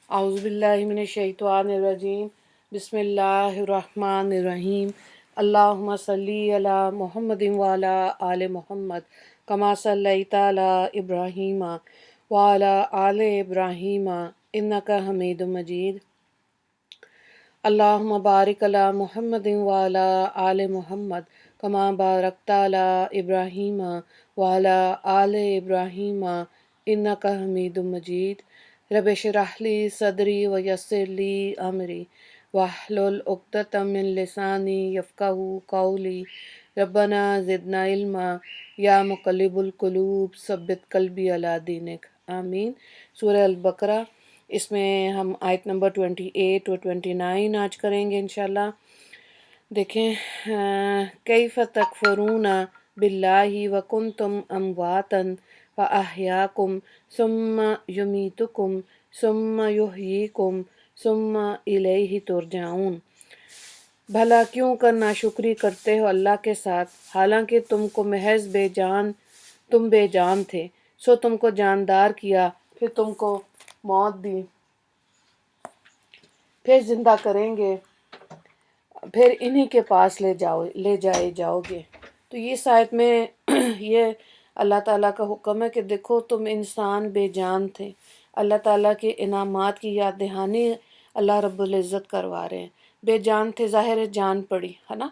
औज़ुबिल्लाहिमिनश्शैतानिर्रजीम बिस्मिल्लाहिर्रहमानिर्रहीम अल्लाहुम्मा सल्ली अला मुहम्मदिन व अला आले मुहम्मद कमा सल्लैता अला इब्राहीम व अला आले इब्राहीम इन्नका हमीदुम मजीद। अल्लाहुम्मा बारिक अला मुहम्मदिन व अला आले मुहम्मद कमा बारकता अला इब्राहीम व अला आले इब्राहीम इन्नका हमीदुम मजीद। रब्बि इश्रह ली सदरी व यस्सिर ली अमरी वहलुल उक़दतम मिन लिसानी यफ़क़हू क़ौली। रब्बना ज़िदना इल्मा या मुक़ल्लिबुल क़ुलूब सब्बित क़ल्बी अला दीनिक। आमीन। सूरह अल बकरा, इसमें हम आयत नंबर 28 और 29 आज करेंगे इंशाल्लाह। देखें, कैफ़ तकफ़ुरून बिल्लाहि व कुन्तुम अमवातन व अहयाकुम सुम्मा युमीतुकुम सुम्मा युहयीकुम सुम्मा इलैहि तुरजाऊन। भला क्यों कर नाशुक्री करते हो अल्लाह के साथ, हालांकि तुम बेजान थे, सो तुमको जानदार किया, फिर तुमको मौत दी, फिर जिंदा करेंगे, फिर इन्हीं के पास ले जाए जाओगे। तो ये आयत में ये अल्लाह ताला का हुक्म है कि देखो तुम इंसान बेजान थे, अल्लाह ताला के इनामात की याद दहानी अल्लाह रब्बुल इज़्ज़त करवा रहे हैं। बेजान थे, ज़ाहिर है जान पड़ी है ना,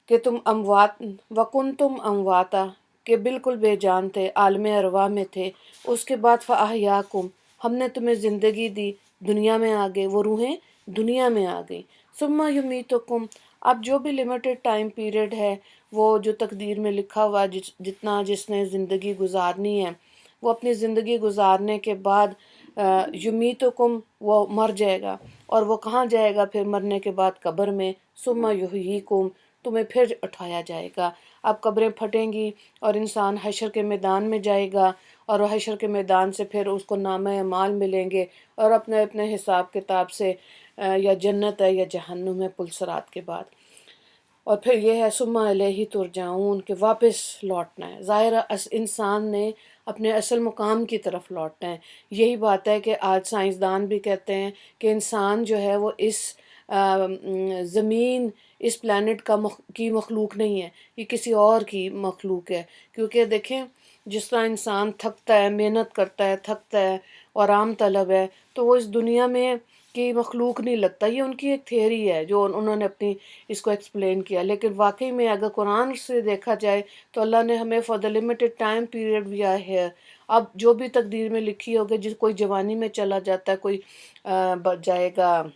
कि तुम अमवात वकुन तुम अमवाता, कि बिल्कुल बेजान थे, आलम अरवा में थे। उसके बाद फ़अहयाकुम, हमने तुम्हें ज़िंदगी दी, दुनिया में आ गए, वो रूहें दुनिया में आ गई। सुम्मा युमीतुकुम, अब जो भी लिमिटेड टाइम पीरियड है, वो जो तकदीर में लिखा हुआ जितना जिसने ज़िंदगी गुजारनी है, वो अपनी ज़िंदगी गुजारने के बाद युमीतुकुम, वो मर जाएगा। और वो कहाँ जाएगा फिर मरने के बाद? कब्र में। सुम्मा युहयीकुम, तुम्हें फिर उठाया जाएगा। अब कब्रें फटेंगी और इंसान हशर के मैदान में जाएगा, और हशर के मैदान से फिर उसको नामे अमाल मिलेंगे, और अपने अपने हिसाब किताब से या जन्नत है या जहन्नुम है पुलसरात के बाद। और फिर ये है सुम्मा इलैहि तुरजाऊन, कि वापस लौटना है। ज़ाहिर है इंसान ने अपने असल मुकाम की तरफ लौटना है। यही बात है कि आज साइंसदान भी कहते हैं कि इंसान जो है वो इस ज़मीन, इस प्लानट की मखलूक नहीं है, ये किसी और की मखलूक है। क्योंकि देखें, जिस तरह इंसान थकता है, मेहनत करता है, थकता है और आराम तलब है, तो वो इस दुनिया में की मखलूक नहीं लगता। ये उनकी एक थ्योरी है जो उन्होंने अपनी इसको एक्सप्लेन किया। लेकिन वाकई में अगर कुरान से देखा जाए तो अल्लाह ने हमें for the limited time period we are here. अब जो भी तकदीर में लिखी होगी, जिस कोई जवानी में चला जाता है, कोई जाएगा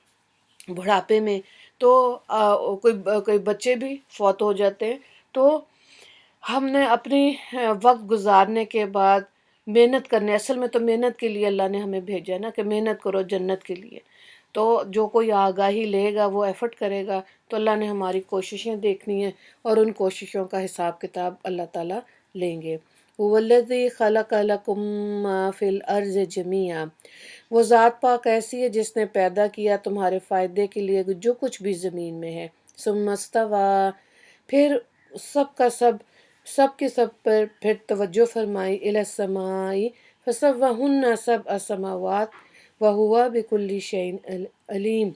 बुढ़ापे में, तो कोई बच्चे भी फौत हो जाते हैं। तो हमने अपनी वक्त गुजारने के बाद मेहनत करने, असल में तो मेहनत के लिए अल्लाह ने हमें भेजा है ना, कि मेहनत करो जन्नत के लिए। तो जो कोई आगाही लेगा वो एफर्ट करेगा, तो अल्लाह ने हमारी कोशिशें देखनी है, और उन कोशिशों का हिसाब किताब अल्लाह ताला लेंगे। वल्लज़ी खलक़ लकुम मा फ़िल अर्ज़ि जमीआ, वो ज़ात पाक ऐसी है जिसने पैदा किया तुम्हारे फ़ायदे के लिए जो कुछ भी ज़मीन में है। सुम्मस्तवा, फिर सब का सब के सब पर फिर तवज्जो फरमाई, इलस्समाई फसव्वहुन्ना सबअ समावात व हुवा बिकुल्लि शैइन अलीम।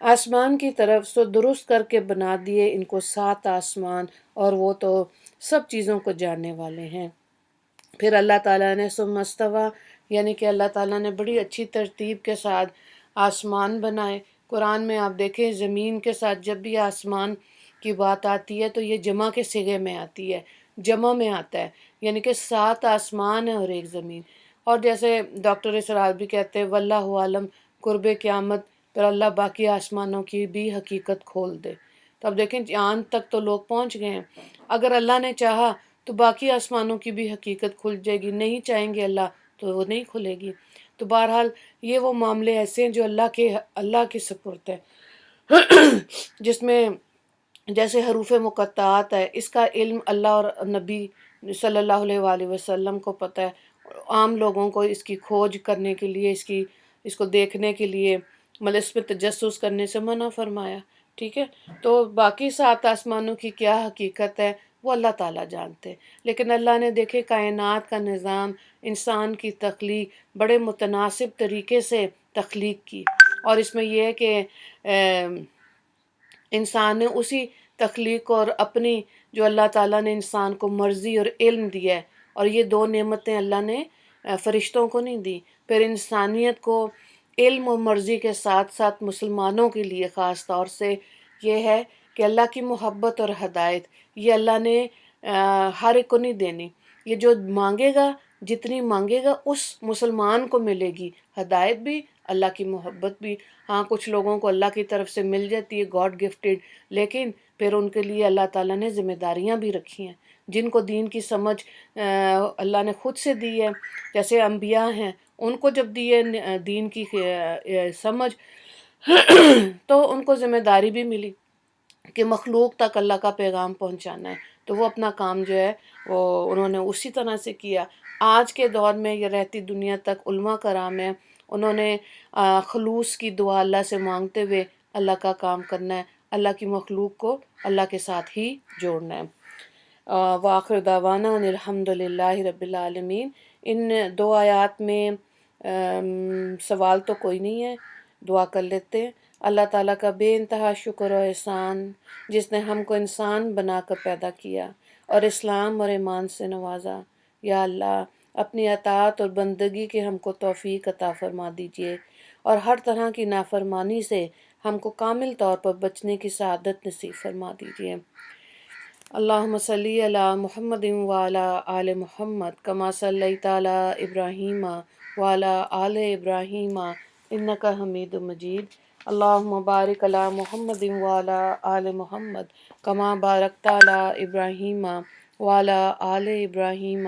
आसमान की तरफ सो दुरुस्त करके बना दिए इनको 7 आसमान, और वो तो सब चीज़ों को जानने वाले हैं। फिर अल्लाह ताला ने सुमस्तवा, यानी कि अल्लाह ताला ने बड़ी अच्छी तरतीब के साथ आसमान बनाए। कुरान में आप देखें, ज़मीन के साथ जब भी आसमान की बात आती है तो ये जमा के सिगे में आती है, जमा में आता है, यानी कि 7 आसमान है और एक ज़मीन। और जैसे डॉक्टर इसरार भी कहते हैं, वल्लाहु आलम, कुर्ब क़यामत पर अल्लाह बाकी आसमानों की भी हकीकत खोल दे। तो अब देखें, चाँद तक तो लोग पहुँच गए हैं, अगर अल्लाह ने चाहा तो बाकी आसमानों की भी हकीकत खुल जाएगी, नहीं चाहेंगे अल्लाह तो वो नहीं खुलेगी। तो बहरहाल ये वो मामले ऐसे हैं जो अल्लाह के सुपुर्द है। जिसमें जैसे हरूफ मुक़त्तात है, इसका इल्म अल्लाह और नबी सल्लल्लाहु अलैहि वसल्लम को पता है। आम लोगों को इसकी खोज करने के लिए, इसको देखने के लिए, मतलब इसमें तजस्सुस करने से मना फरमाया। ठीक है, तो बाकी 7 आसमानों की क्या हकीकत है वो अल्लाह ताला जानते हैं। लेकिन अल्लाह ने देखे कायनात का निज़ाम, انسان کی تخلیق بڑے متناسب طریقے سے تخلیق کی، اور اس میں یہ ہے کہ انسان نے اسی تخلیق اور اپنی جو اللہ تعالیٰ نے انسان کو مرضی اور علم دیا ہے، اور یہ دو نعمتیں اللہ نے فرشتوں کو نہیں دی، پھر انسانیت کو علم و مرضی کے ساتھ ساتھ مسلمانوں کے لیے خاص طور سے یہ ہے کہ اللہ کی محبت اور ہدایت یہ اللہ نے ہر ایک کو نہیں دینی، یہ جو مانگے گا جتنی مانگے گا اس مسلمان کو ملے گی ہدایت بھی، اللہ کی محبت بھی۔ ہاں کچھ لوگوں کو اللہ کی طرف سے مل جاتی ہے گاڈ گفٹیڈ، لیکن پھر ان کے لیے اللہ تعالیٰ نے ذمہ داریاں بھی رکھی ہیں، جن کو دین کی سمجھ اللہ نے خود سے دی ہے، جیسے انبیاء ہیں ان کو جب دی ہے دین کی سمجھ تو ان کو ذمہ داری بھی ملی کہ مخلوق تک اللہ کا پیغام پہنچانا ہے، تو وہ اپنا کام جو ہے وہ انہوں نے اسی طرح سے کیا۔ آج کے دور میں یہ رہتی دنیا تک علماء کرام ہیں، انہوں نے خلوص کی دعا اللہ سے مانگتے ہوئے اللہ کا کام کرنا ہے، اللہ کی مخلوق کو اللہ کے ساتھ ہی جوڑنا ہے۔ وآخر دعوانا ان الحمد للہ رب العالمین۔ ان دو آیات میں سوال تو کوئی نہیں ہے، دعا کر لیتے ہیں۔ اللہ تعالیٰ کا بے انتہا شکر و احسان جس نے ہم کو انسان بنا کر پیدا کیا اور اسلام اور ایمان سے نوازا۔ یا اللہ اپنی اطاعت اور بندگی کے ہم کو توفیق عطا فرما دیجیے، اور ہر طرح کی نافرمانی سے ہم کو کامل طور پر بچنے کی سعادت نصیب فرما دیجیے۔ اللہم صلی علی محمد وعلی آل محمد کما صلیت علی ابراہیم وعلی آل ابراہیم انک حمید مجید۔ اللہم بارک علی محمد وعلی آل محمد کما بارکت علی ابراہیم وعلی آل ابراہیم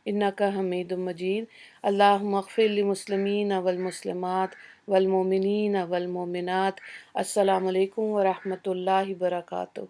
انک حمید مجید۔ اللہم اغفر للمسلمین والمسلمات والمؤمنین والمؤمنات۔ السلام علیکم ورحمۃ اللہ وبرکاتہ۔